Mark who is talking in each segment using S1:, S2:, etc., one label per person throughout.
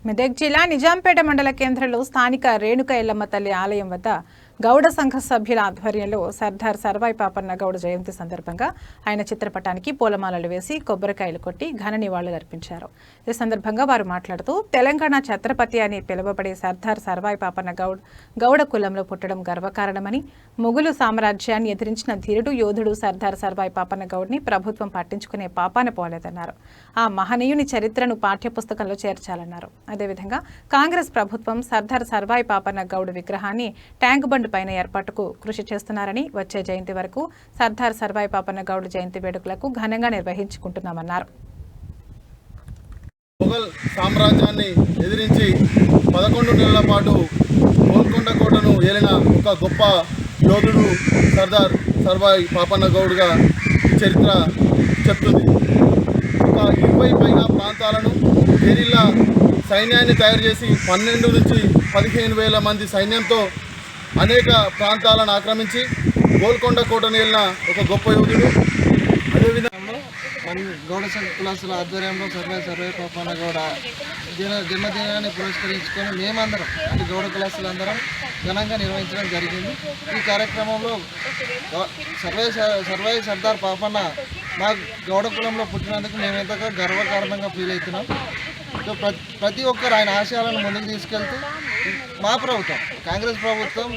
S1: మెదక్ జిల్లా నిజాంపేట మండల కేంద్రంలో స్థానిక రేణుక ఎల్లమ్మ తల్లి ఆలయం వద్ద గౌడ సంఘ సభ్యుల ఆధ్వర్యంలో సర్దార్ సర్వాయి పాపన్న గౌడ జయంతి సందర్భంగా ఆయన చిత్రపటానికి పూలమాలలు వేసి కొబ్బరికాయలు కొట్టి ఘన నివాళులు అర్పించారు. ఈ సందర్భంగా వారు మాట్లాడుతూ తెలంగాణ ఛత్రపతి అని పిలువబడే సర్దార్ సర్వాయి పాపన్న గౌడ కులంలో పుట్టడం గర్వకారణమని, మొఘలు సామ్రాజ్యాన్ని ఎదిరించిన ధీరుడు యోధుడు సర్దార్ సర్వాయి పాపన్న గౌడ్ని ప్రభుత్వం పట్టించుకునే పాపాన పోలేదన్నారు. ఆ మహనీయుని చరిత్రను పాఠ్యపుస్తకంలో చేర్చాలన్నారు. అదేవిధంగా కాంగ్రెస్ ప్రభుత్వం సర్దార్ సర్వాయి పాపన్న గౌడ్ విగ్రహాన్ని ట్యాంక్ బండ్ పైన ఏర్పాటుకు కృషి చేస్తున్నారని, వచ్చే జయంతి వరకు సర్దార్ సర్వాయి పాపన్న గౌడ్ జయంతి వేడుకలకు ఘనంగా నిర్వహించుకుంటున్నామన్నారు.
S2: మొఘల్ సామ్రాజ్యాన్ని ఎదిరించి 11 నెలల పాటు గోల్కొండ కోటను ఏలిన ఒక గొప్ప యోధుడు సర్దార్ సర్వాయి పాపన్న గౌడ్గా చరిత్ర చెప్తుంది. ఒక 20 పైగా ప్రాంతాలను గెరిల్లా సైన్యాన్ని తయారు చేసి 12 నుంచి 15,000 మంది సైన్యంతో అనేక ప్రాంతాలను ఆక్రమించి గోల్కొండ కోటను ఏలిన ఒక గొప్ప యోధుడు. అదేవిధంగా
S3: గౌడ సంఘ కులాసుల ఆధ్వర్యంలో సర్వాయి పాపన్న గౌడ జన్మదినాన్ని పురస్కరించుకొని మేమందరం అంటే గౌడ కులాసులందరం ఘనంగా నిర్వహించడం జరిగింది. ఈ కార్యక్రమంలో సర్వాయి సర్దార్ పాపన్న మా గౌడ కులంలో పుట్టినందుకు మేము ఎంతగా గర్వకారణంగా ఫీల్ అవుతున్నాం. సో ప్రతి ఒక్కరు ఆయన ఆశయాలను ముందుకు తీసుకెళ్తూ మా ప్రభుత్వం కాంగ్రెస్ ప్రభుత్వం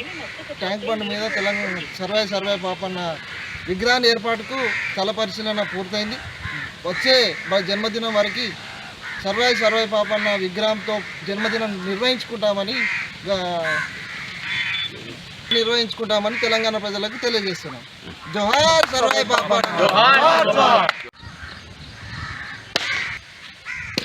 S3: ట్యాంక్ బండ్ మీద తెలంగాణ సర్వాయి పాపన్న విగ్రహాన్ని ఏర్పాటుకు స్థల పరిశీలన పూర్తయింది. వచ్చే జన్మదినం వరకు సర్వాయి పాపన్న విగ్రహంతో జన్మదినం నిర్వహించుకుంటామని తెలంగాణ ప్రజలకు తెలియజేస్తున్నాం. జోహార్ సర్వాయి పాపన్న.